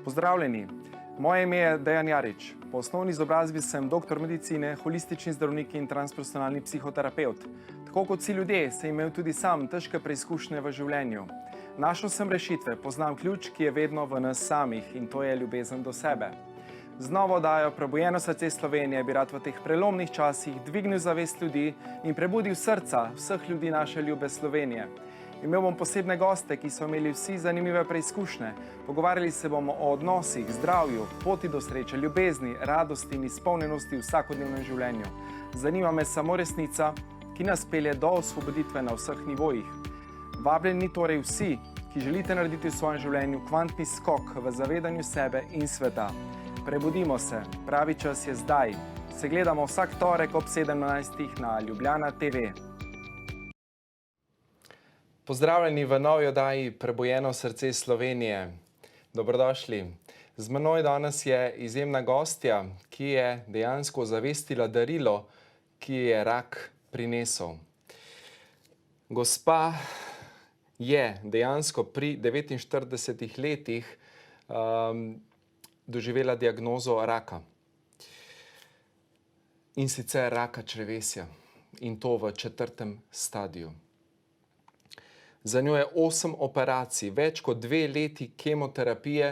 Pozdravljeni, moje ime je Dejan Jarič. Po osnovni izobrazbi sem doktor medicine, holistični zdravnik in transpersonalni psihoterapevt. Tako kot vsi ljudje, sem imel tudi sam težke preizkušnje v življenju. Našel sem rešitve, poznam ključ, ki je vedno v nas samih, in to je ljubezen do sebe. Z novo oddajo Prebujeno srce Slovenije bi rad v teh prelomnih časih dvignil zavest ljudi in prebudil srca vseh ljudi naše ljube Slovenije. Imel bom posebne goste, ki so imeli vsi zanimive preizkušnje. Pogovarjali se bomo o odnosih, zdravju, poti do sreče, ljubezni, radosti in izpolnjenosti v vsakodnevnem življenju. Zanima me samo resnica, ki nas pelje do osvoboditve na vseh nivojih. Vabljeni torej vsi, ki želite narediti v svojem življenju kvantni skok v zavedanju sebe in sveta. Prebudimo se, pravi čas je zdaj. Se gledamo vsak torek ob 17. na Ljubljana TV. Pozdravljeni v novi oddaji Prebujeno srce Slovenije. Dobrodošli. Z menoj danes je izjemna gostja, ki je dejansko zavestila darilo, ki je rak prinesel. Gospa je dejansko pri 49 letih doživela diagnozo raka. In sicer raka črevesja. In to v 4. stadiju. Za njo je 8 operacij, več kot 2 leti kemoterapije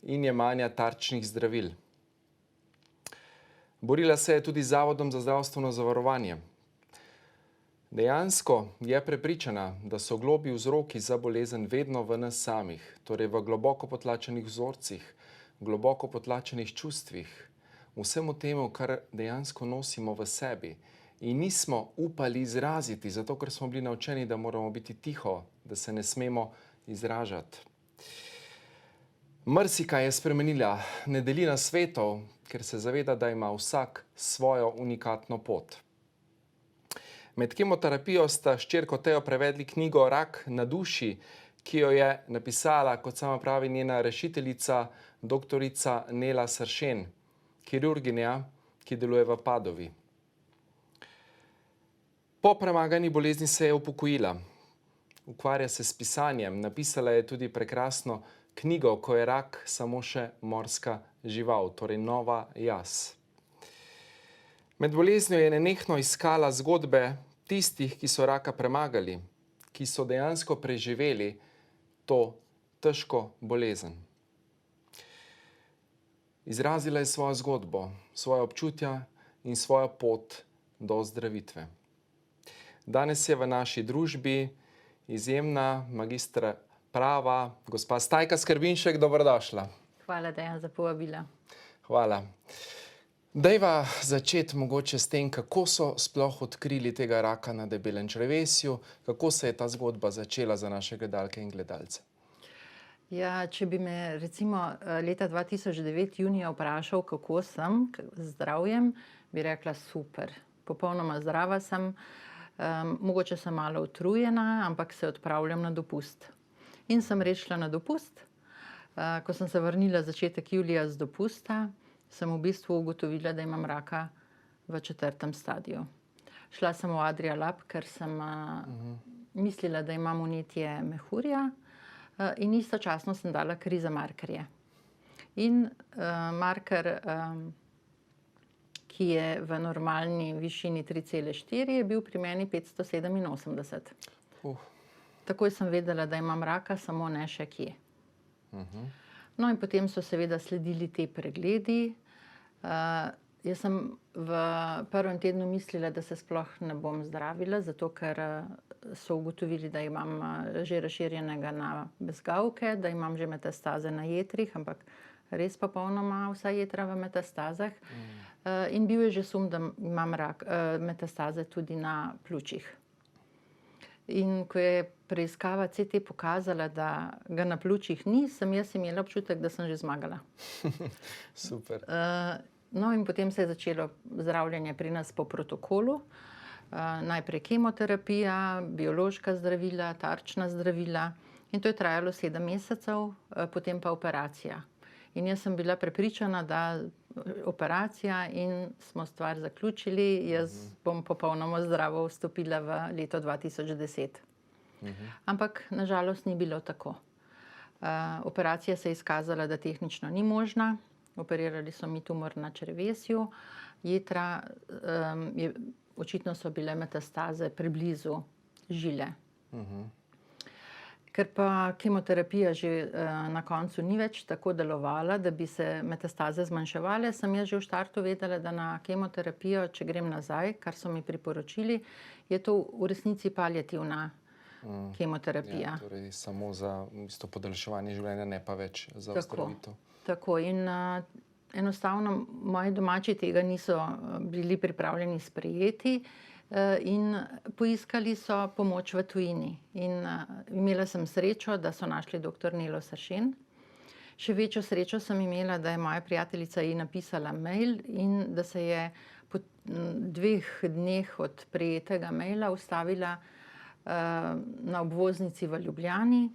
in jemanja tarčnih zdravil. Borila se je tudi z Zavodom za zdravstveno zavarovanje. Dejansko je prepričana, da so globlji vzroki za bolezen vedno v nas samih, torej v globoko potlačenih vzorcih, globoko potlačenih čustvih, vsemu temu, kar dejansko nosimo v sebi. In nismo upali izraziti, zato ker smo bili naučeni, da moramo biti tiho, da se ne smemo izražati. Marsikaj je spremenila, ne deli nasvetov, ker se zaveda, da ima vsak svojo unikatno pot. Med kemoterapijo sta s hčerko Tejo prevedli knjigo Rak na duši, ki jo je napisala, kot sama pravi, njena rešiteljica, doktorica Nela Sršen, kirurginja, ki deluje v Padovi. Po premagani bolezni se je upokojila. Ukvarja se s pisanjem, napisala je tudi prekrasno knjigo, Ko je rak samo še morska žival, torej nova jaz. Med boleznijo je nenehno iskala zgodbe tistih, ki so raka premagali, ki so dejansko preživeli to težko bolezen. Izrazila je svojo zgodbo, svoje občutja in svojo pot do ozdravitve. Danes je v naši družbi izjemna magistra prava, gospa Stajka Skrbinšek, dobrodošla. Hvala, Dejan, za povabilo. Hvala. Dajva začeti mogoče s tem, kako so sploh odkrili tega raka na debelem črevesju, kako se je ta zgodba začela za naše gledalke in gledalce. Ja, če bi me recimo leta 2009 junija vprašal, kako sem z zdravjem, bi rekla super, popolnoma zdrava sem. Mogoče sem malo utrujena, ampak se odpravljam na dopust. In sem res šla na dopust. Ko sem se vrnila začetek julija z dopusta, sem v bistvu ugotovila, da imam raka v 4. stadiju. Šla sem v Adria Lab, ker sem mislila, da imam vnetje mehurja, in istočasno sem dala kri za markerje. In marker, ki je v normalni višini 3,4, je bil pri meni 587. Takoj sem vedela, da imam raka, samo ne še kje. No in potem so seveda sledili te pregledi. Jaz sem v 1. tednu mislila, da se sploh ne bom zdravila, zato ker so ugotovili, da imam že razširjenega na bezgavke, da imam že metastaze na jetrih, ampak res popolnoma vsa jetra v metastazah. In bil je že sum, da imam metastaze tudi na pljučih. In ko je preiskava CT pokazala, da ga na pljučih ni, sem jaz imela občutek, da sem že zmagala. Super. No in potem se je začelo zdravljenje pri nas po protokolu. Najprej kemoterapija, biološka zdravila, tarčna zdravila. In to je trajalo 7 mesecev, potem pa operacija. In jaz sem bila prepričana, da operacija in smo stvar zaključili. Jaz bom popolnoma zdravo vstopila v leto 2010. Ampak nažalost ni bilo tako. Operacija se je izkazala, da tehnično ni možna. Operirali so mi tumor na črevesju, jetra, očitno so bile metastaze preblizu žile. Ker pa kemoterapija že na koncu ni več tako delovala, da bi se metastaze zmanjševale, sem jaz že v štartu vedela, da na kemoterapijo, če grem nazaj, kar so mi priporočili, je to v resnici paliativna kemoterapija. Ja, torej samo za podaljševanje življenja, ne pa več za ozdravitev. Tako. In enostavno moji domači tega niso bili pripravljeni sprejeti in poiskali so pomoč v tujini. In imela sem srečo, da so našli dr. Nelo Sršen. Še večjo srečo sem imela, da je moja prijateljica ji napisala mail in da se je po 2 dneh od prejetega maila ustavila na obvoznici v Ljubljani,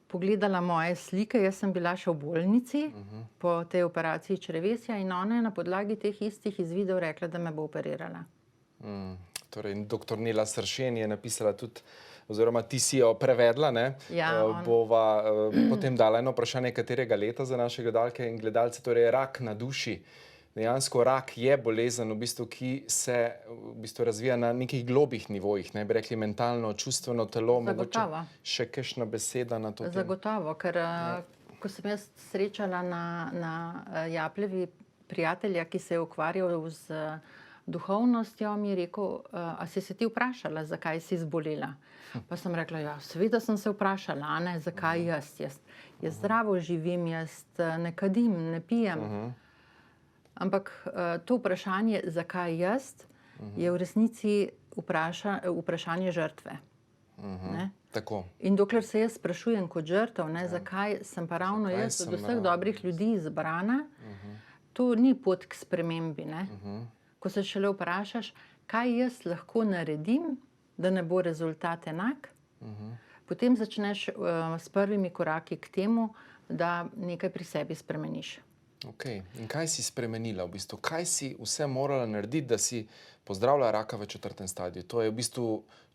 pogledala moje slike, jaz sem bila še v bolnici po tej operaciji črevesja in ona je na podlagi teh istih izvidov rekla, da me bo operirala. Torej, dr. Nela Sršen je napisala tudi, oziroma ti si jo prevedla, ne? Ja, bova potem dala eno vprašanje, katerega leta za naše gledalke in gledalce, torej rak na duši. Dejansko rak je bolezen, ki se razvija na nekih globih nivojih, ne bi rekli mentalno, čustveno telo. Zagotovo. Še kakšna beseda na to temo? Zagotovo, ker ko sem jaz srečala na Japljevi prijatelja, ki se je ukvarjal z duhovnostjo, mi je rekel, a si se ti vprašala, zakaj si zbolela? Pa sem rekla, ja, seveda sem se vprašala, a ne, zakaj jaz? Jaz zdravo živim, jaz ne kadim, ne pijem. Ampak to vprašanje, zakaj jaz, je v resnici vprašanje žrtve. Tako. In dokler se jaz sprašujem kot žrtev, zakaj sem pa ravno jaz od vseh dobrih ljudi izbrana, to ni pot k spremembi. Ko se šele vprašaš, kaj jaz lahko naredim, da ne bo rezultat enak, potem začneš s prvimi koraki k temu, da nekaj pri sebi spremeniš. Okay. In kaj si spremenila v bistvu? Kaj si vse morala narediti, da si pozdravila raka v 4. stadiju? To je v bistvu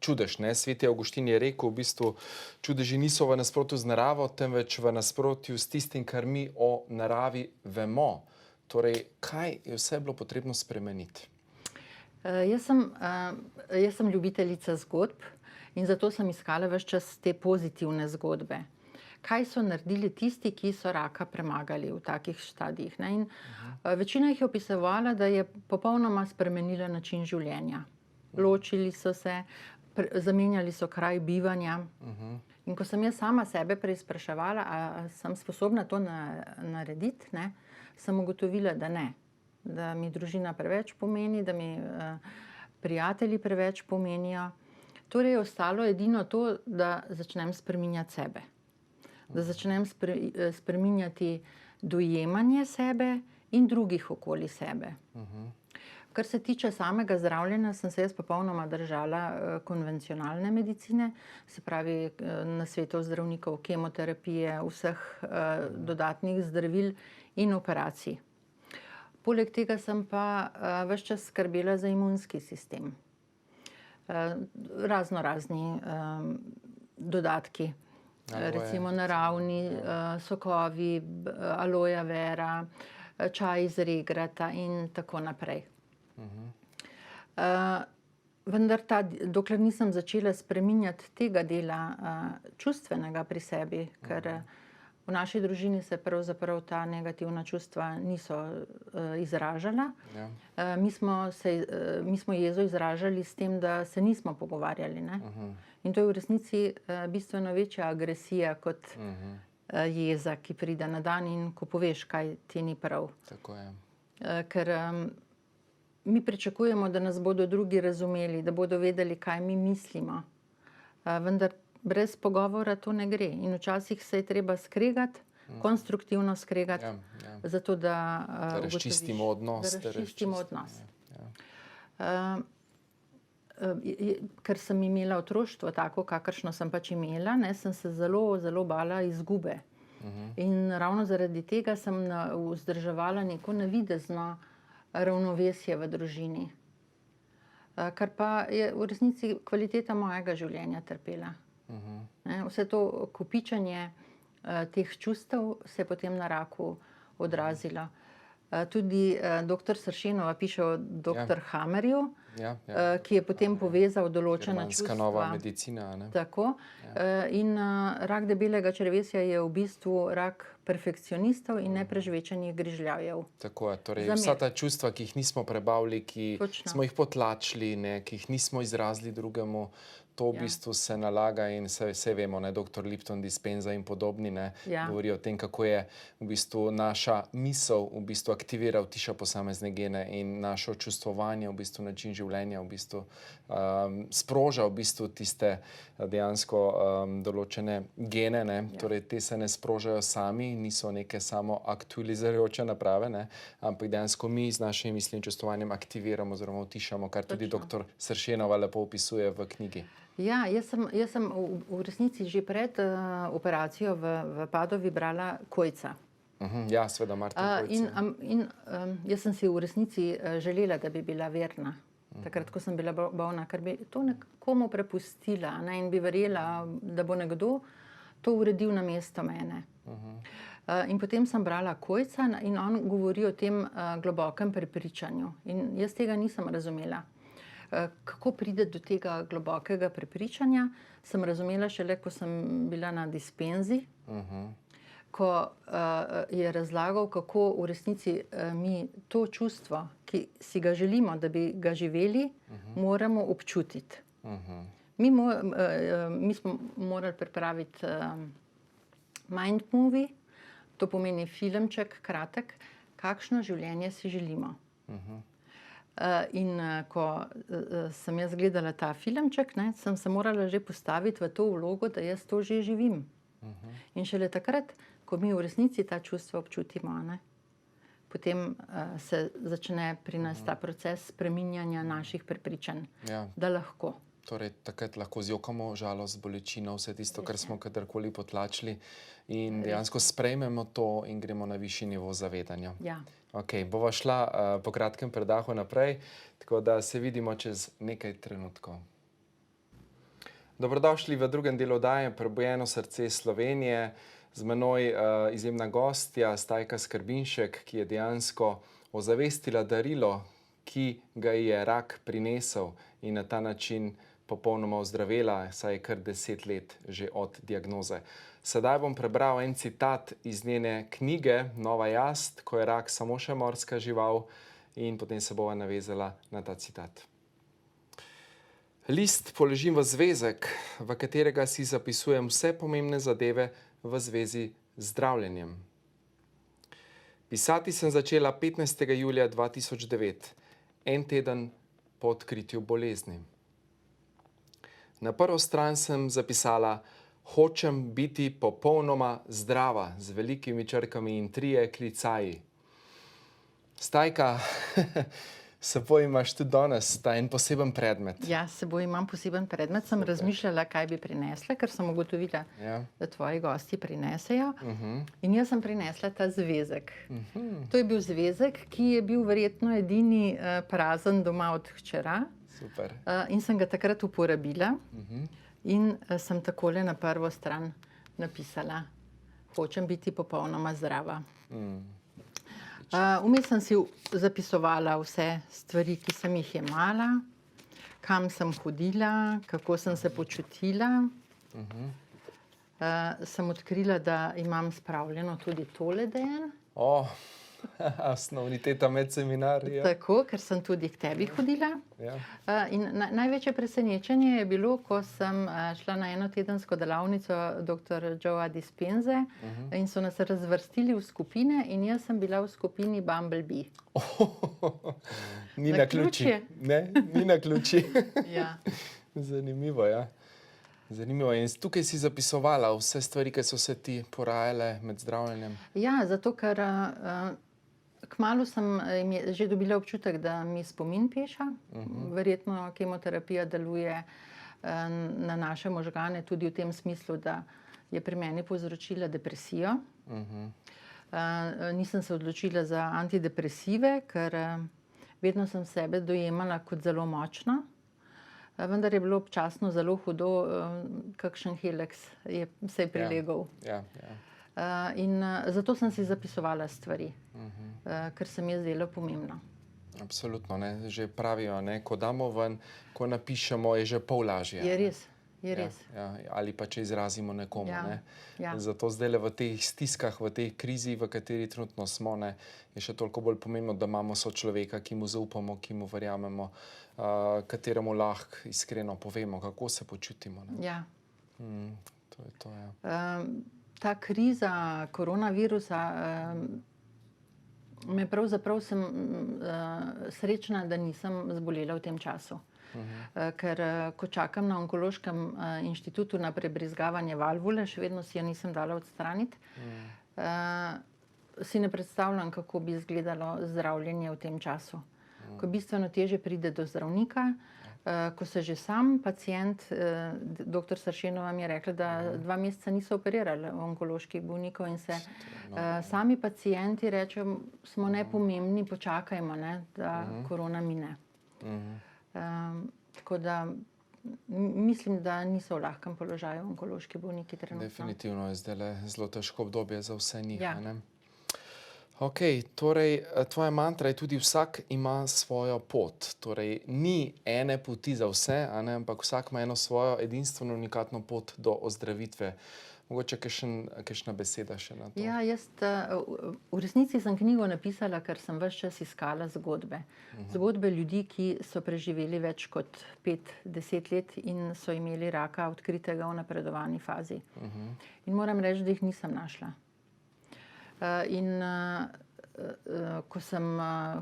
čudež, ne? Sveti Avguštin je rekel, v bistvu čudeži niso v nasprotju z naravo, temveč v nasprotju s tistim, kar mi o naravi vemo. Torej, kaj je vse bilo potrebno spremeniti? Jaz sem ljubiteljica zgodb in zato sem iskala ves čas te pozitivne zgodbe. Kaj so naredili tisti, ki so raka premagali v takih stadijih. In večina jih je opisovala, da je popolnoma spremenila način življenja. Ločili so se, zamenjali so kraj bivanja. In ko sem jaz sama sebe preizpraševala, a sem sposobna to narediti, sem ugotovila, da ne. Da mi družina preveč pomeni, da mi prijatelji preveč pomenijo. Torej je ostalo edino to, da začnem spreminjati sebe. Da začnem spreminjati dojemanje sebe in drugih okoli sebe. Kar se tiče samega zdravljenja, sem se jaz popolnoma držala konvencionalne medicine, se pravi nasvetov zdravnikov, kemoterapije, vseh dodatnih zdravil in operacij. Poleg tega sem pa ves čas skrbela za imunski sistem. Razni dodatki. Recimo naravni sokovi, aloja vera, čaj iz regrata in tako naprej. Vendar dokler nisem začela spreminjati tega dela čustvenega pri sebi, ker v naši družini se pravzaprav ta negativna čustva niso izražala. Mi smo jezo izražali s tem, da se nismo pogovarjali. In to je v resnici bistveno večja agresija kot jeza, ki pride na dan in ko poveš, kaj ti ni prav. Tako je. Ker mi pričakujemo, da nas bodo drugi razumeli, da bodo vedeli, kaj mi mislimo. Vendar brez pogovora to ne gre. In včasih se je treba skregati, konstruktivno skregati, zato da razčistimo odnos. Da razčistimo odnos. Ker sem imela otroštvo tako, kakršno sem pač imela, sem se zelo, zelo bala izgube. In ravno zaradi tega sem vzdrževala neko navidezno ravnovesje v družini. Kar pa je v resnici kvaliteta mojega življenja trpela. Vse to kopičenje teh čustev se je potem na raku odrazilo. Tudi dr. Sršenova piše o dr. Hamerju, ki je potem povezal določena čustva. Nova medicina, ne? Tako. In rak debelega črevesja je v bistvu rak perfekcionistov in neprežvečenih grižljajev. Tako je, torej vsa ta čustva, ki jih nismo prebavili, ki smo jih potlačili, ne, ki jih nismo izrazili drugemu, to v bistvu se nalaga in vse vemo, ne, dr. Lipton Dispenza in podobni, ne, govori o tem, kako je v bistvu naša misel v bistvu aktivira, utiša posamezne gene in našo čustvovanje, v bistvu način življenja, v bistvu sproža v bistvu tiste dejansko določene gene, ne, torej te se ne sprožajo sami, niso neke samo aktualizirajoče naprave, ne, ampak dejansko mi z našim mislimi in čustvovanjem aktiviramo oziroma utišamo, kar tudi dr. Sršenova lepo opisuje v knjigi. Ja, jaz sem v resnici že pred operacijo v Padovi brala Kojca. Ja, seveda, Martin Kojc. In jaz sem si v resnici želela, da bi bila verna. Takrat, ko sem bila bolna, ker bi to nekomu prepustila, ne, in bi verjela, da bo nekdo to uredil namesto mene. In potem sem brala Kojca in on govori o tem globokem prepričanju. In jaz tega nisem razumela. Kako pride do tega globokega prepričanja, sem razumela šele, ko sem bila na dispenzi, ko je razlagal, kako v resnici mi to čustvo, ki si ga želimo, da bi ga živeli, moramo občutiti. Mi smo morali pripraviti mind movie, to pomeni filmček, kratek, kakšno življenje si želimo. In ko sem jaz gledala ta filmček, ne, sem se morala že postaviti v to vlogo, da jaz to že živim. In šele takrat, ko mi v resnici ta čustva občutimo, ne, potem se začne pri nas ta proces spreminjanja naših prepričanj, da lahko. Torej, takrat lahko zjokamo žalost, bolečino, vse tisto, kar smo kadarkoli potlačili in dejansko sprejmemo to in gremo na višji nivo zavedanja. Ja. Ok, bova šla po kratkem predahu naprej, tako da se vidimo čez nekaj trenutkov. Dobrodošli v drugem delu oddaje Prebujeno srce Slovenije. Z menoj izjemna gostja, Stajka Skrbinšek, ki je dejansko ozavestila darilo, ki ga je rak prinesel in na ta način popolnoma ozdravela, saj je kar 10 let že od diagnoze. Sedaj bom prebral en citat iz njene knjige Nova jaz, ko je rak samo še morska žival, in potem se bova navezala na ta citat. List položim v zvezek, v katerega si zapisujem vse pomembne zadeve v zvezi z zdravljenjem. Pisati sem začela 15. julija 2009, en teden po odkritju bolezni. Na prvo stran sem zapisala: hočem biti popolnoma zdrava, z velikimi črkami in 3 klicaji. Stajka, s seboj imaš tudi danes ta en poseben predmet. Ja, s seboj imam poseben predmet. Sem razmišljala, kaj bi prinesla, ker sem ugotovila, da tvoji gosti prinesejo. In jaz sem prinesla ta zvezek. To je bil zvezek, ki je bil verjetno edini prazen doma od hčera. Super. In sem ga takrat uporabila in sem takole na prvo stran napisala: hočem biti popolnoma zdrava. Vmes sem si zapisovala vse stvari, ki sem jih jemala, kam sem hodila, kako sem se počutila. Sem odkrila, da imam spravljeno tudi tole DN. Osnovniteta med seminarji. Tako, ker sem tudi k tebi hodila. In največje presenečenje je bilo, ko sem šla na enotedensko delavnico dr. Joea Dispenze in so nas razvrstili v skupine in jaz sem bila v skupini Bumblebee. Ni naključje. Ne, ni naključje. Ja. Zanimivo, ja. Zanimivo. In tukaj si zapisovala vse stvari, ki so se ti porajale med zdravljenjem? Ja, zato ker kmalu sem že dobila občutek, da mi spomin peša. Verjetno kemoterapija deluje na naše možgane tudi v tem smislu, da je pri meni povzročila depresijo. Nisem se odločila za antidepresive, ker vedno sem sebe dojemala kot zelo močno. Vendar je bilo občasno zelo hudo, kakšen heleks se je prilegal. Zato sem si zapisovala stvari, ker se mi je zdelo pomembno. Absolutno, ne? Že pravijo, ne? Ko damo ven, ko napišemo, je že pol lažje. Je res. Je res. Ja, ali pa če izrazimo nekomu. Ja, Ne? ja. Zato zdaj v teh stiskah, v tej krizi, v kateri trenutno smo, ne, je še toliko bolj pomembno, da imamo sočloveka, ki mu zaupamo, ki mu verjamemo, kateremu lahko iskreno povemo, kako se počutimo. Ne? Ja. To je to, ja. Ta kriza koronavirusa, pravzaprav sem srečna, da nisem zbolela v tem času. Ker ko čakam na Onkološkem inštitutu na prebrizgavanje valvule, še vedno si jo nisem dala odstraniti, si ne predstavljam, kako bi izgledalo zdravljenje v tem času. Ko bistveno težje pride do zdravnika, ko se že sam pacient, dr. Sršenova mi je rekla, da 2 meseca niso operirali onkoloških bolnikov in se sami pacienti rečejo, smo nepomembni, počakajmo, ne, da korona mine. Tako da mislim, da niso v lahkem položaju onkološki bolniki trenutno. Definitivno je zdaj zelo težko obdobje za vse njih. Ja. Ne? Okay, torej, tvoja mantra je tudi vsak ima svojo pot. Torej, ni ene poti za vse, ampak vsak ima eno svojo edinstveno, unikatno pot do ozdravitve. Mogoče kakšna beseda še na to? Ja, jaz v resnici sem knjigo napisala, ker sem ves čas iskala zgodbe. Zgodbe ljudi, ki so preživeli več kot 5-10 let in so imeli raka odkritega v napredovani fazi. In moram reči, da jih nisem našla. Ko sem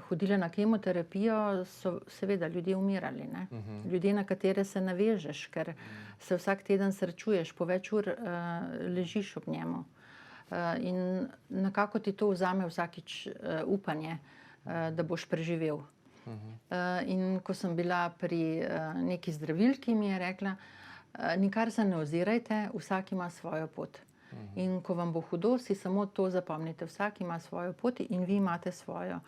hodila na kemoterapijo, so seveda ljudje umirali. Ne? Ljudje, na katere se navežeš, ker se vsak teden srečuješ, po več ur ležiš ob njemu. In nekako ti to vzame vsakič upanje, da boš preživel. In ko sem bila pri neki zdravilki, mi je rekla, nikar se ne ozirajte, vsak ima svojo pot. In ko vam bo hudo, si samo to zapomnite. Vsak ima svojo pot in vi imate svojo.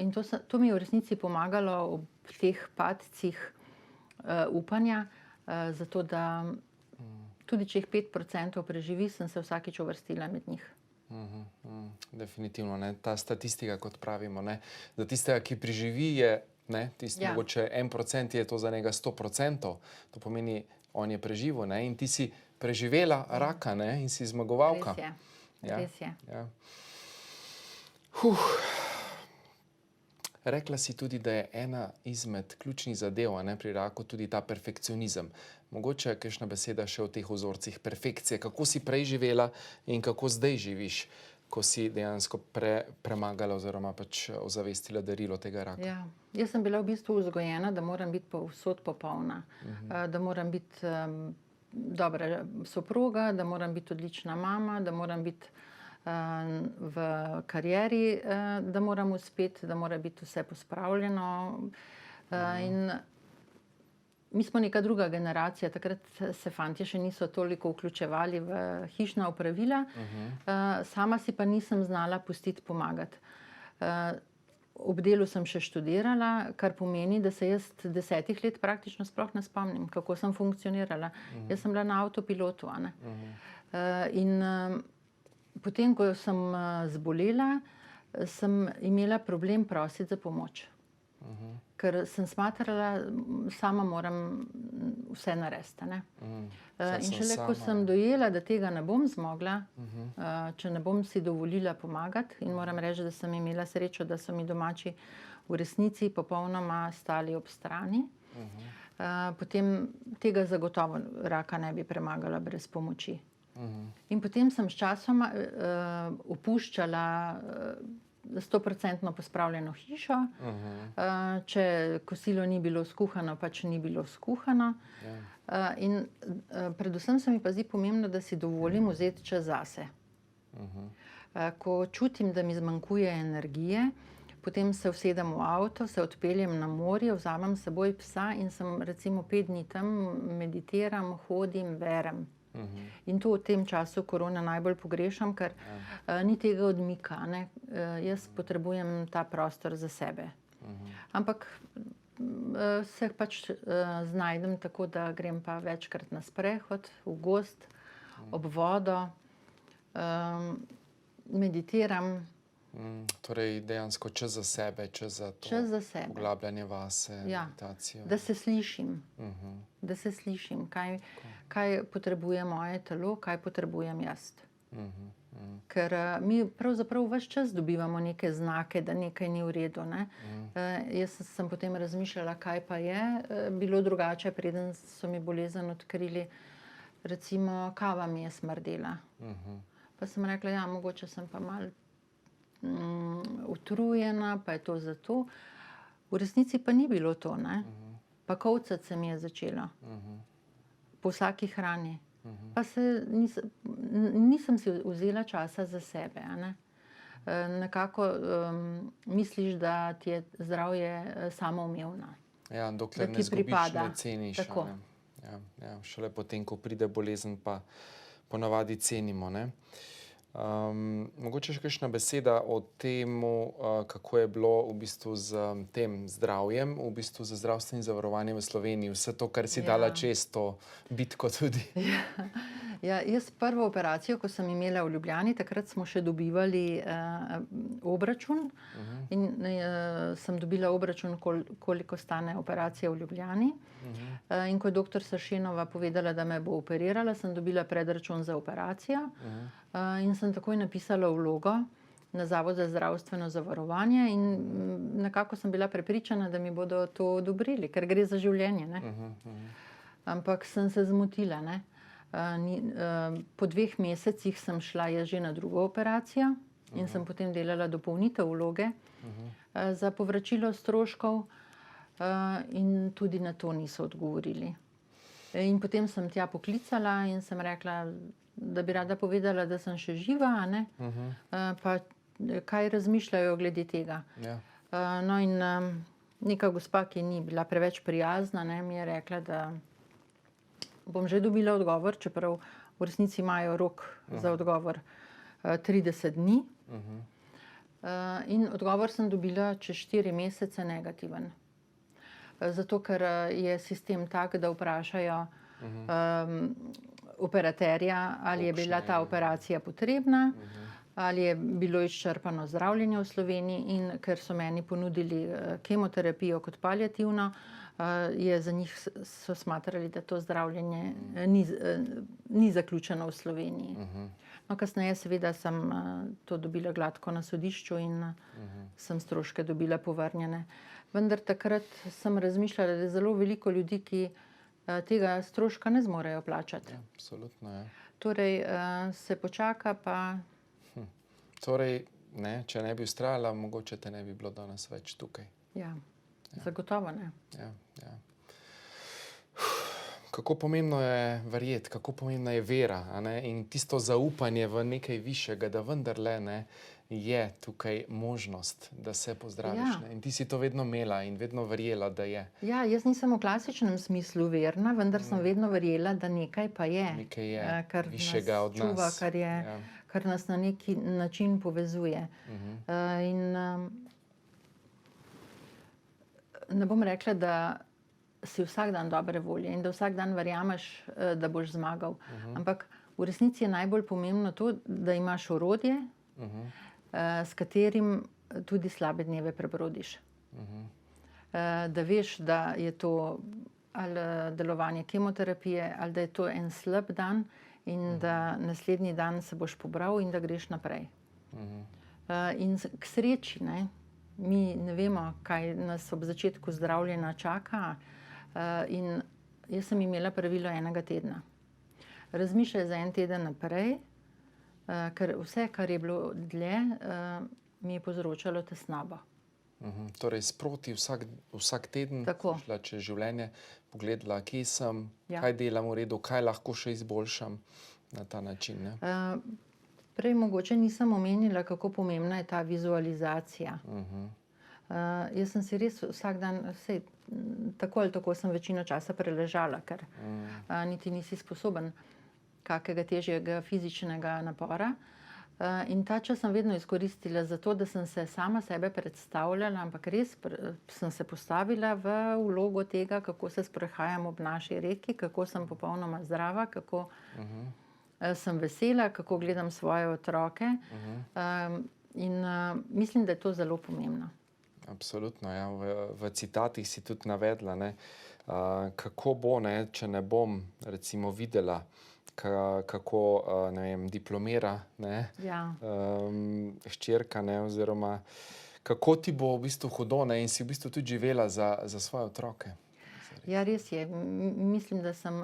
In to mi je v resnici pomagalo ob teh padcih upanja, zato da tudi če jih 5% preživi, sem se vsakič uvrstila med njih. Definitivno, ne? Ta statistika, kot pravimo, ne? Za tistega, ki preživi, je mogoče 1% je to za njega 100%. To pomeni, on je preživel, ne? In ti si preživela raka, ne? In si zmagovalka. Res je. Ja. Rekla si tudi, da je ena izmed ključnih zadev, ne, pri raku tudi ta perfekcionizem. Mogoče je kakšna beseda še o teh vzorcih perfekcije, kako si prej živela in kako zdaj živiš, ko si dejansko premagala oziroma pač ozavestila darilo tega raka. Ja. Jaz sem bila v bistvu vzgojena, da moram biti povsod popolna, da moram biti dobra soproga, da moram biti odlična mama, da moram biti v karieri, da moram uspeti, da mora biti vse pospravljeno. In mi smo neka druga generacija, takrat se fantje še niso toliko vključevali v hišna opravila, sama si pa nisem znala pustiti pomagati. Ob delu sem še študirala, kar pomeni, da se jaz 10 let praktično sploh ne spomnim, kako sem funkcionirala. Jaz sem bila na avtopilotu. In potem, ko sem zbolela, sem imela problem prositi za pomoč. Ker sem smatrala, sama moram vse narediti. In šele ko sem dojela, da tega ne bom zmogla, če ne bom si dovolila pomagati, in moram reči, da sem imela srečo, da so mi domači v resnici popolnoma stali ob strani, potem tega zagotovo raka ne bi premagala brez pomoči. In potem sem sčasoma opuščala 100% pospravljeno hišo. Če kosilo ni bilo skuhano, pač ni bilo skuhano. In predvsem se mi pa zdi pomembno, da si dovolim vzeti čas zase. Ko čutim, da mi zmanjkuje energije, potem se usedem v avto, se odpeljem na morje, vzamem s seboj psa in sem recimo 5 dni tam, meditiram, hodim, berem. In to v tem času korone najbolj pogrešam, ker ni tega odmika. Jaz potrebujem ta prostor za sebe. Ampak se pač znajdem tako, da grem pa večkrat na sprehod, v gozd, ob vodo. meditiram. Torej dejansko čas za sebe, čas za to Čas za sebe. poglabljanje vase, Ja, meditacijo. da se slišim, da se slišim, kaj potrebuje moje telo, kaj potrebujem jaz. Ker mi pravzaprav ves čas dobivamo neke znake, da nekaj ni v redu. Ne? Jaz sem potem razmišljala, kaj pa je bilo drugače, preden so mi bolezen odkrili. Recimo, kava mi je smrdela. Pa sem rekla, ja, mogoče sem pa malo utrujena, pa je to zato. V resnici pa ni bilo to, ne? Pa kolcati se mi je začelo. Po vsaki hrani. Pa nisem si vzela časa za sebe, a ne? Nekako misliš, da ti je zdravje samoumevno. Ja, dokler da ne ti zgubiš, pripada. ne ceniš. Tako. a ne. Ja, šele potem, ko pride bolezen, pa ponavadi cenimo, ne. Mogoče še kakšna beseda o tem, kako je bilo v bistvu z tem zdravjem, v bistvu z zdravstvenim zavarovanjem v Sloveniji, vse to, kar si dala čez to bitko tudi. Ja, jaz prvo operacijo, ko sem imela v Ljubljani, takrat smo še dobivali obračun in sem dobila obračun, koliko stane operacija v Ljubljani. In ko je doktor Sašenova povedala, da me bo operirala, sem dobila predračun za operacijo in sem takoj napisala vlogo na Zavod za zdravstveno zavarovanje in nekako sem bila prepričana, da mi bodo to odobrili, ker gre za življenje, ne. Ampak sem se zmotila, ne. Po 2 mesecih sem šla jaz že na drugo operacijo in sem potem delala dopolnitev vloge za povračilo stroškov in tudi na to niso odgovorili. In potem sem tja poklicala in sem rekla, da bi rada povedala, da sem še živa, a ne, pa kaj razmišljajo glede tega. Ja. No in neka gospa, ki ni bila preveč prijazna, ne, mi je rekla, da bom že dobila odgovor, čeprav v resnici imajo rok za odgovor 30 dni. In odgovor sem dobila čez 4 mesece negativen. Zato, ker je sistem tak, da vprašajo operaterja, ali je bila ta operacija potrebna, ali je bilo izčrpano zdravljenje v Sloveniji, in ker so meni ponudili kemoterapijo kot paliativno, je za njih so smatrali, da to zdravljenje ni zaključeno v Sloveniji. No, kasneje seveda sem to dobila gladko na sodišču in sem stroške dobila povrnjene. Vendar takrat sem razmišljala, da je zelo veliko ljudi, ki tega stroška ne zmorejo plačati. Ja, absolutno, ja. Torej se počaka pa... Torej, ne, če ne bi vztrajala, mogoče te ne bi bilo danes več tukaj. Ja, zagotovo ne. Ja. Kako pomembno je verjeti, kako pomembna je vera, a ne? In tisto zaupanje v nekaj višjega, da vendarle ne, je tukaj možnost, da se pozdraviš. Ja. Ne? In ti si to vedno imela in vedno verjela, da je. Ja, jaz nisem v klasičnem smislu verna, vendar sem vedno verjela, da nekaj pa je. Nekaj je kar višjega nas od čuva, nas. kar nas na neki način povezuje. Ne bom rekla, da si vsak dan dobre volje in da vsak dan verjameš, da boš zmagal. Ampak v resnici je najbolj pomembno to, da imaš orodje, s katerim tudi slabe dneve prebrodiš. Da veš, da je to ali delovanje kemoterapije, ali da je to en slab dan in da naslednji dan se boš pobral in da greš naprej. In k sreči, ne, mi ne vemo, kaj nas ob začetku zdravljenja čaka, in jaz sem imela pravilo 1 tedna. Razmišljaj za 1 teden naprej, ker vse, kar je bilo dlje, mi je povzročalo tesnobo. Torej, sproti vsak teden šla čez življenje, pogledala, kje sem, kaj delam v redu, kaj lahko še izboljšam na ta način. Ne? Prej mogoče nisem omenila, kako pomembna je ta vizualizacija. Jaz sem si res vsak dan, tako ali tako sem večino časa preležala, ker niti nisi sposoben kakega težjega fizičnega napora. In ta čas sem vedno izkoristila za to, da sem se sama sebe predstavljala, ampak res sem se postavila v vlogo tega, kako se sprehajam ob naši reki, kako sem popolnoma zdrava, kako sem vesela, kako gledam svoje otroke in mislim, da je to zelo pomembno. Absolutno, ja. V citatih si tudi navedla, ne, kako bo, ne, če ne bom recimo videla, kako ne vem, diplomira, ne, Ja. hčerka, ne, oziroma kako ti bo v bistvu hudo, ne, in si v bistvu tudi živela za svoje otroke. Ja, res je. Mislim, da sem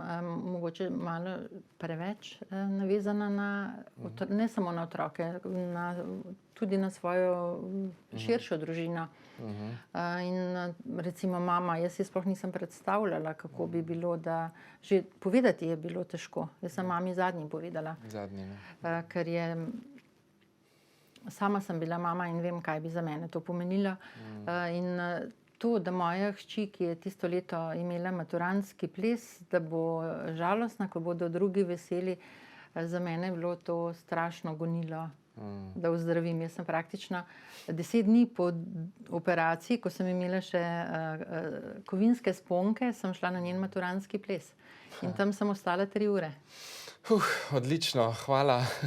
mogoče malo preveč navezana na, ne samo na otroke, tudi na svojo širšo družino. In recimo mama, jaz si sploh nisem predstavljala, kako bi bilo, da že povedati je bilo težko. Jaz sem mami zadnji povedala. Zadnji, ne. Ker je sama sem bila mama in vem, kaj bi za mene to pomenilo. In to, da moja hči, ki je tisto leto imela maturantski ples, da bo žalostna, ko bodo drugi veseli, za mene je bilo to strašno gonilo, da ozdravim. Jaz sem praktično 10 dni po operaciji, ko sem imela še kovinske sponke, sem šla na njen maturantski ples. In tam sem ostala 3 ure. Odlično,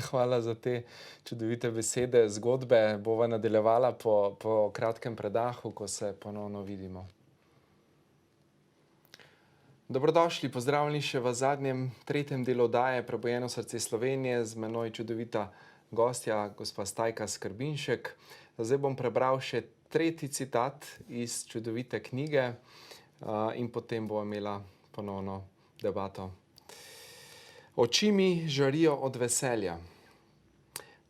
hvala za te čudovite besede, zgodbe. Bova nadaljevala po kratkem predahu, ko se ponovno vidimo. Dobrodošli, pozdravljeni še v zadnjem, 3. delu oddaje Prebujeno srce Slovenije. Z menoj čudovita gostja, gospa Stajka Skrbinšek. Zdaj bom prebral še 3. citat iz čudovite knjige in potem bova imela ponovno debato. Oči mi žarijo od veselja.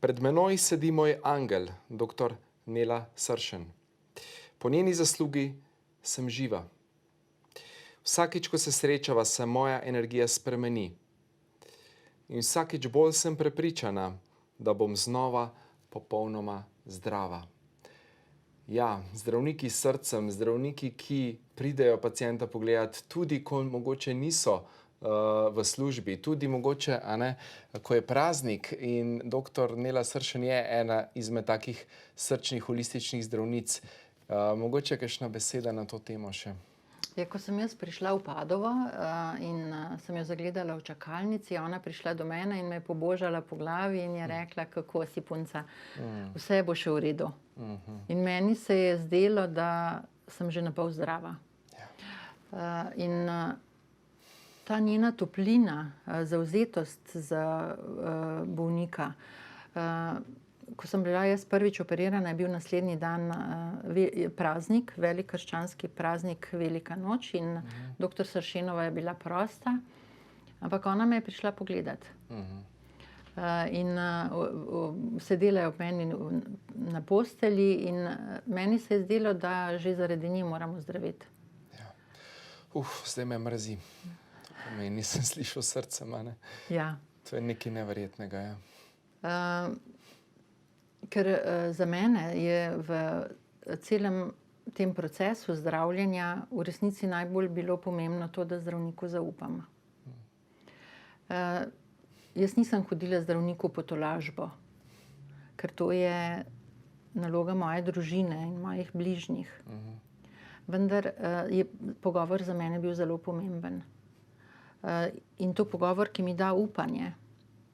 Pred menoj sedi moj angel, dr. Nela Sršen. Po njeni zaslugi sem živa. Vsakič, ko se srečava, se moja energija spremeni. In vsakič bolj sem prepričana, da bom znova popolnoma zdrava. Ja, zdravniki s srcem, zdravniki, ki pridejo pacienta pogledati, tudi ko mogoče niso v službi, tudi mogoče, ko je praznik, in dr. Nela Sršen je ena izmed takih srčnih holističnih zdravnic. Mogoče kakšna beseda na to temo še? Ja, ko sem jaz prišla v Padovo in sem jo zagledala v čakalnici, je ona prišla do mene in me je pobožala po glavi in je rekla, kako si, punca, vse bo še v redu. In meni se je zdelo, da sem že napol zdrava. In ta njena toplina, zavzetost za bolnika. Ko sem bila jaz prvič operirana, je bil naslednji dan praznik, velik krščanski praznik, velika noč, in dr. Sršenova je bila prosta, ampak ona me je prišla pogledati. In sedela je ob meni na postelji in meni se je zdelo, da že zaradi nje moramo zdraviti. Zdaj me mrzi. Nisem slišal srcem, a ne? Ja. To je nekaj neverjetnega, ja. Ker za mene je v celem tem procesu zdravljenja v resnici najbolj bilo pomembno to, da zdravniku zaupam. Jaz nisem hodila zdravniku po tolažbo, ker to je naloga moje družine in mojih bližnjih. Vendar je pogovor za mene bil zelo pomemben. In to pogovor, ki mi da upanje,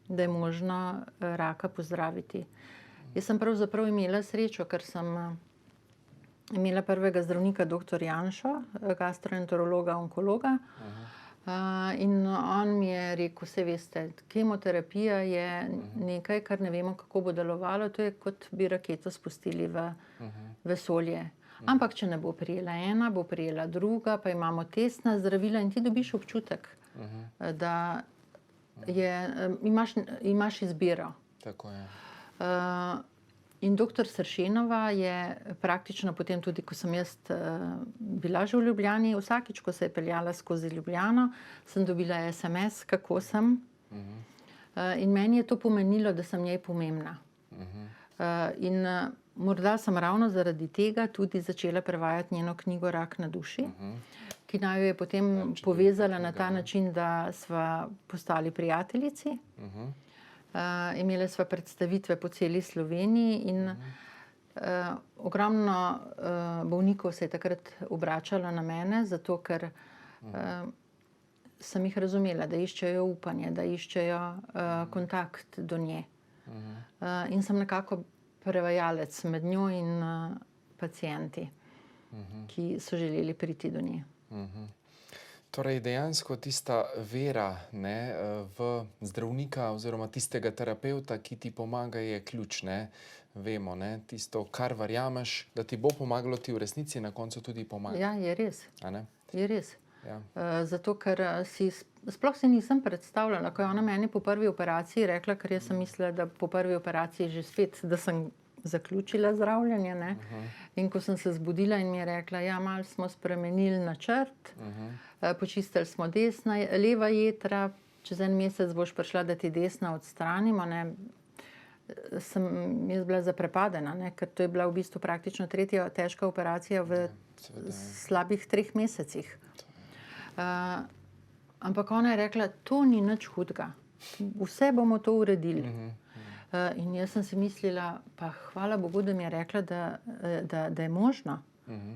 da je možno raka pozdraviti. Jaz sem pravzaprav imela srečo, ker sem imela prvega zdravnika, dr. Janšo, gastroenterologa, onkologa. In on mi je rekel, saj veste, kemoterapija je nekaj, kar ne vemo, kako bo delovalo, to je kot bi raketo spustili v vesolje. Ampak če ne bo prijela ena, bo prijela druga, pa imamo testna zdravila in ti dobiš občutek, da imaš izbiro. Tako je. In dr. Sršenova je praktično potem tudi, ko sem jaz bila že v Ljubljani, vsakič, ko se je peljala skozi Ljubljano, sem dobila SMS, kako sem. In meni je to pomenilo, da sem njej pomembna. In morda sem ravno zaradi tega tudi začela prevajati njeno knjigo Rak na duši, ki naj jo je potem povezala na ta način, da sva postali prijateljici. Imeli sva predstavitve po celi Sloveniji in ogromno bolnikov se je takrat obračalo na mene, zato ker sem jih razumela, da iščejo upanje, da iščejo kontakt do nje. In sem nekako prevajalec med njo in pacienti, ki so želeli priti do nje. Torej, dejansko tista vera, ne, v zdravnika oziroma tistega terapevta, ki ti pomaga, je ključ, ne. Vemo, ne, tisto, kar verjameš, da ti bo pomagalo, ti v resnici na koncu tudi pomaga. Ja, je res. A ne? Je res. Ja. Zato, ker sploh si nisem predstavljala, ko je ona meni po prvi operaciji rekla, ker jaz sem mislila, da po prvi operaciji že spet, da sem zaključila zdravljenje, ne. In ko sem se zbudila in mi je rekla, ja, malo smo spremenili načrt, počistili smo leva jetra, čez en mesec boš prišla, da ti desna odstranimo, ne. Sem jaz bila zaprepadena, ne, ker to je bila v bistvu praktično tretja težka operacija v slabih 3 mesecih. Ampak ona je rekla, to ni nič hudega, vse bomo to uredili. In jaz sem si mislila, pa hvala Bogu, da mi je rekla, da je možno.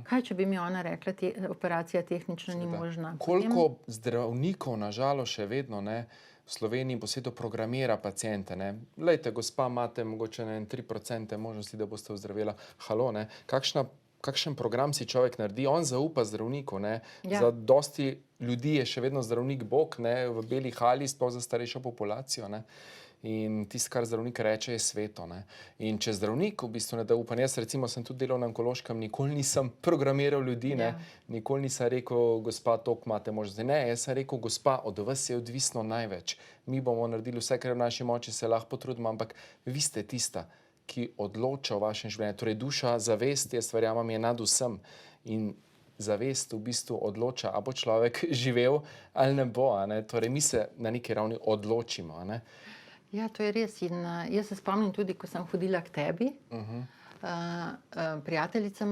Kaj, če bi mi ona rekla, operacija tehnično ni možna? Koliko zdravnikov, nažalost, še vedno, ne, v Sloveniji po svetu programira paciente, ne. Glejte, gospa, imate mogoče 3% možnosti, da boste ozdravela. Halo, ne. Kakšen program si človek naredi? On zaupa zdravniku, ne. Ja. Za dosti ljudi je še vedno zdravnik Bog, ne, v beli hali, sploh za starejšo populacijo, ne. In tisto, kar zdravnik reče, je sveto, ne. In če zdravnik v bistvu ne da upanje, jaz recimo sem tudi delal na onkološkem, nikoli nisem programiral ljudi, ne. Nikoli nisem rekel, gospa, toliko imate možnosti. Ne, jaz sem rekel, gospa, od vas je odvisno največ. Mi bomo naredili vse, kar je v naši moči, se lahko potrudimo, ampak vi ste tista, ki odloča o vašem življenju. Torej, duša, zavest, jaz verjamem, je nad vsem. In zavest v bistvu odloča, a bo človek živel ali ne bo, a ne. Torej, mi se na neki ravni odločimo, a ne. Ja, to je res. In jaz se spomnim tudi, ko sem hodila k tebi, prijateljica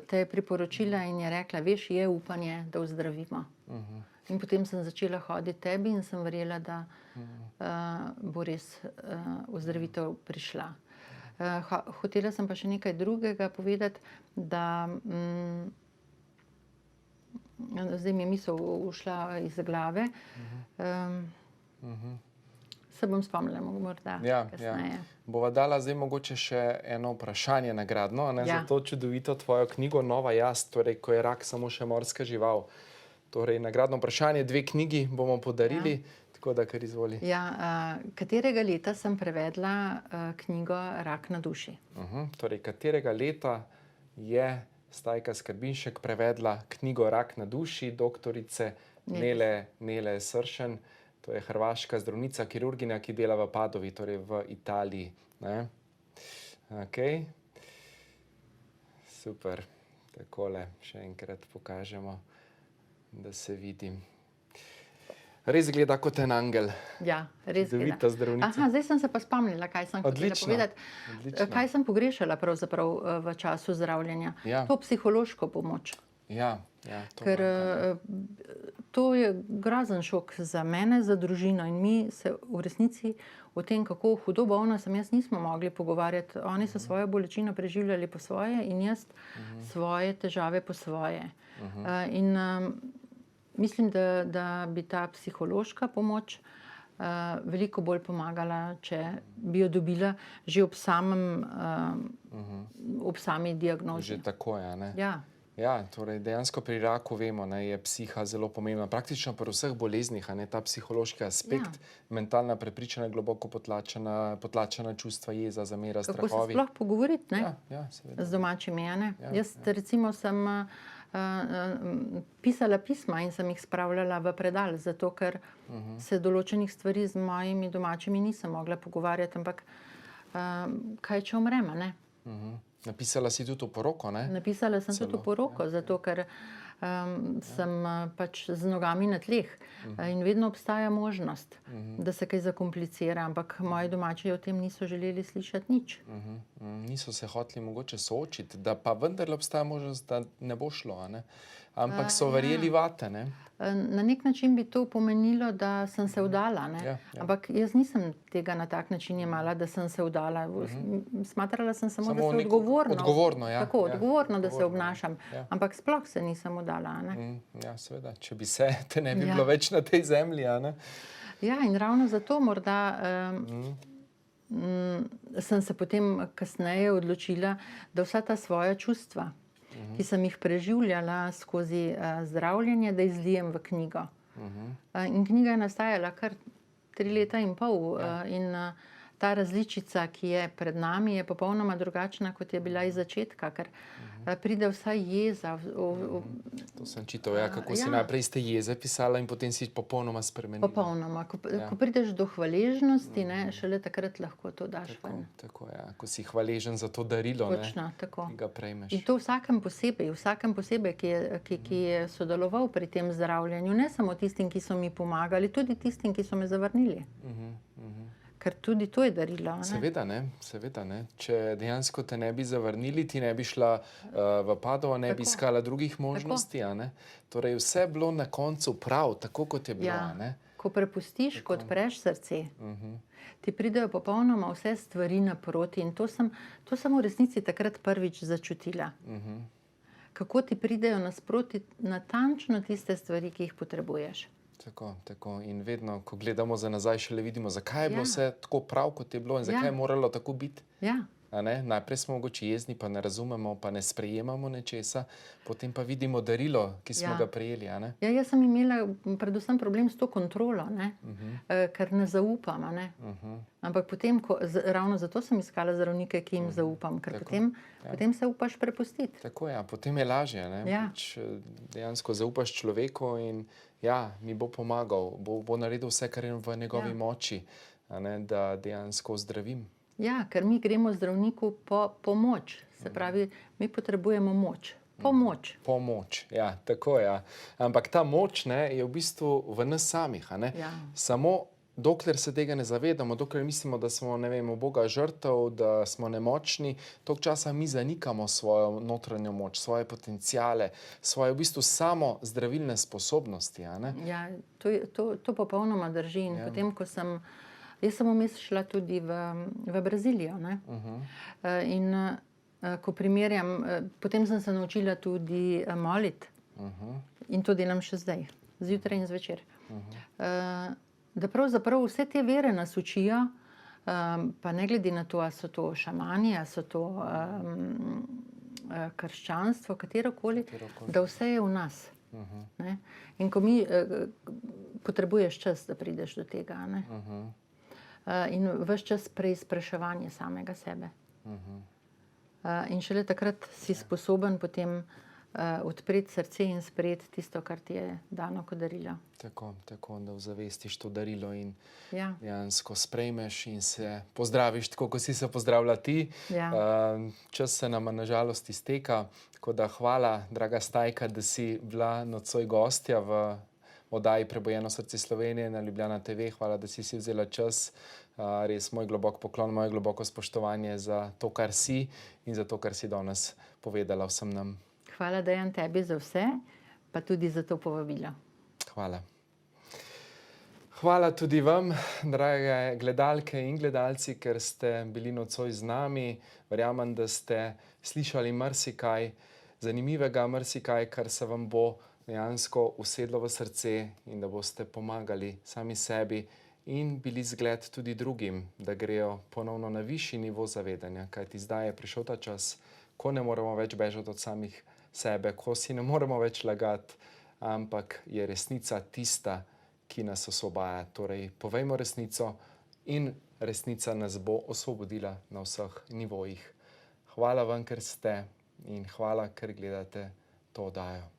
te je priporočila in je rekla, veš, je upanje, da ozdravimo. In potem sem začela hoditi tebi in sem verjela, da bo res ozdravitev prišla. Hotela sem pa še nekaj drugega povedati, da zdaj mi je misel ušla iz glave. Se bom spomnila morda kasneje. Bova dala zdaj mogoče še eno vprašanje nagradno, a ne, za to čudovito tvojo knjigo Nova jaz, torej, ko je rak samo še morska žival. Torej, nagradno vprašanje, 2 knjigi bomo podarili, tako da kar izvoli. Katerega leta sem prevedla knjigo Rak na duši? Torej, katerega leta je Stajka Skrbinšek prevedla knjigo Rak na duši doktorice Nele Sršen. To je hrvaška zdravnica, kirurginja, ki dela v Padovi, torej v Italiji, ne. Okej. Super. Takole še enkrat pokažemo, da se vidi. Res gleda kot en angel. Ja, res gleda. Čudovita zdravnica. Aha, zdaj sem se pa spomnila, kaj sem hotela povedati. Odlično. Kaj sem pogrešala pravzaprav v času zdravljenja. To psihološko pomoč. Ja, ker to je grozen šok za mene, za družino in mi se v resnici o tem, kako hudo bolna sem jaz, nismo mogli pogovarjati. Oni so svojo bolečino preživljali po svoje in jaz svoje težave po svoje. In mislim, da bi ta psihološka pomoč veliko bolj pomagala, če bi jo dobila že ob sami diagnozi. Že takoj, a ne? Ja. Ja, torej dejansko pri raku vemo, ne, je psiha zelo pomembna. Praktično pri vseh boleznih, a ne, ta psihološki aspekt, mentalna prepričanja, globoko potlačena čustva, jeza, zamera, strahovi. Kako se sploh pogovoriti, ne? Ja, seveda. Z domačimi, a ne? Jaz recimo sem pisala pisma in sem jih spravljala v predal, zato ker se določenih stvari z mojimi domačimi nisem mogla pogovarjati, ampak kaj če umrem, a ne? Napisala si tudi v poroko, ne? Napisala sem tudi v poroko, zato ker sem pač z nogami na tleh in vedno obstaja možnost, da se kaj zakomplicira, ampak moji domači o tem niso želeli slišati nič. Niso se hoteli mogoče soočiti, da pa vendarle obstaja možnost, da ne bo šlo, a ne? Ampak so verjeli vate, ne? Na nek način bi to pomenilo, da sem se vdala, ne? Ampak jaz nisem tega na tak način jemala, da sem se vdala. Smatrala sem samo da se odgovorno Odgovorno, ja. Tako, odgovorno, da se obnašam. Ampak sploh se nisem vdala. dala. A ne? Ja, seveda, če bi se, te ne bi Ja. bilo več na tej zemlji, a ne? Ja, in ravno zato morda sem se potem kasneje odločila, da vsa ta svoja čustva, ki sem jih preživljala skozi zdravljenje, da izlijem v knjigo. In knjiga je nastajala kar 3 leta in pol. In ta različica, ki je pred nami, je popolnoma drugačna, kot je bila iz začetka, ker pride vsa jeza. To sem čital, ja, kako si Ja. najprej iz te jeze pisala in potem si popolnoma spremenila. Popolnoma. Ko prideš do hvaležnosti, ne, šele takrat lahko to daš ven. Tako, ja, ko si hvaležen za to darilo, Točno, tako. ki ga prejmeš. In to vsakem posebej, ki je sodeloval pri tem zdravljenju, ne samo tistim, ki so mi pomagali, tudi tistim, ki so me zavrnili. Ker tudi to je darilo. Ne? Seveda ne. Če dejansko te ne bi zavrnili, ti ne bi šla v Padovo, ne bi iskala drugih možnosti. A ne? Torej, vse je bilo na koncu prav, tako kot je bilo. Ja. A ne? Ko prepustiš, ko odpreš srce, ti pridejo popolnoma vse stvari naproti. In to sem v resnici takrat prvič začutila. Kako ti pridejo nasproti natančno tiste stvari, ki jih potrebuješ. Tako. In vedno, ko gledamo za nazaj, šele vidimo, zakaj je bilo Ja. vse tako prav, kot je bilo in zakaj je moralo tako biti. Ja. A ne? Najprej smo mogoče jezni, pa ne razumemo, pa ne sprejemamo nečesa, potem pa vidimo darilo, ki smo ga prejeli. A ne? Ja, jaz sem imela predvsem problem s to kontrolo, ne? Ker ne zaupam. A ne? Ampak potem, ravno zato sem iskala zdravnike, ki jim zaupam, ker potem se upaš prepustiti. Tako je, potem je lažje. Ne? Ja. Dejansko zaupaš človeku in mi bo pomagal, bo naredil vse, kar je v njegovi moči, a ne, da dejansko zdravim. Ja, ker mi gremo zdravniku po pomoč. Se pravi, mi potrebujemo moč. Pomoč. Pomoč, ja, tako je. Ampak ta moč, ne, je v bistvu v nas samih. A ne? Ja. Samo dokler se tega ne zavedamo, dokler mislimo, da smo, ne vem, Boga žrtev, da smo nemočni, toliko časa mi zanikamo svojo notranjo moč, svoje potenciale, svoje v bistvu samo zdravilne sposobnosti. A ne? Ja, to popolnoma drži. In potem, jaz sem vmes šla tudi v Brazilijo. Ne? In ko primerjam, potem sem se naučila tudi moliti. In to delam še zdaj, zjutraj in zvečer. Da pravzaprav vse te vere nas učijo, pa ne glede na to, ali so to šamani, ali so to krščanstvo, katerokoli, da vse je v nas. Ne? In ko potrebuješ čas, da prideš do tega. Ne? In ves čas preizpraševanje samega sebe. In šele takrat si sposoben potem odpreti srce in sprejeti tisto, kar ti je dano kot darilo. Tako, da ozavestiš to darilo in Ja. dejansko sprejmeš in se pozdraviš, tako kot si se pozdravila ti. Ja. Čas se nam na žalost izteka, tako da hvala, draga Stajka, da si bila nocoj gostja v oddaji Prebojeno srce Slovenije na Ljubljana TV. Hvala, da si vzela čas. Res moj globok poklon, moje globoko spoštovanje za to, kar si in za to, kar si danes povedala vsem nam. Hvala, Dejan, tebi za vse, pa tudi za to povabilo. Hvala. Hvala tudi vam, drage gledalke in gledalci, ker ste bili nocoj z nami. Verjamem, da ste slišali marsikaj zanimivega, marsikaj, kar se vam bo dejansko usedlo v srce in da boste pomagali sami sebi in bili zgled tudi drugim, da grejo ponovno na višji nivo zavedanja. Kajti zdaj je prišel ta čas, ko ne moremo več bežati od samih sebe, ko si ne moremo več lagati, ampak je resnica tista, ki nas osvobaja. Torej, povejmo resnico in resnica nas bo osvobodila na vseh nivojih. Hvala vam, ker ste in hvala, ker gledate to oddajo.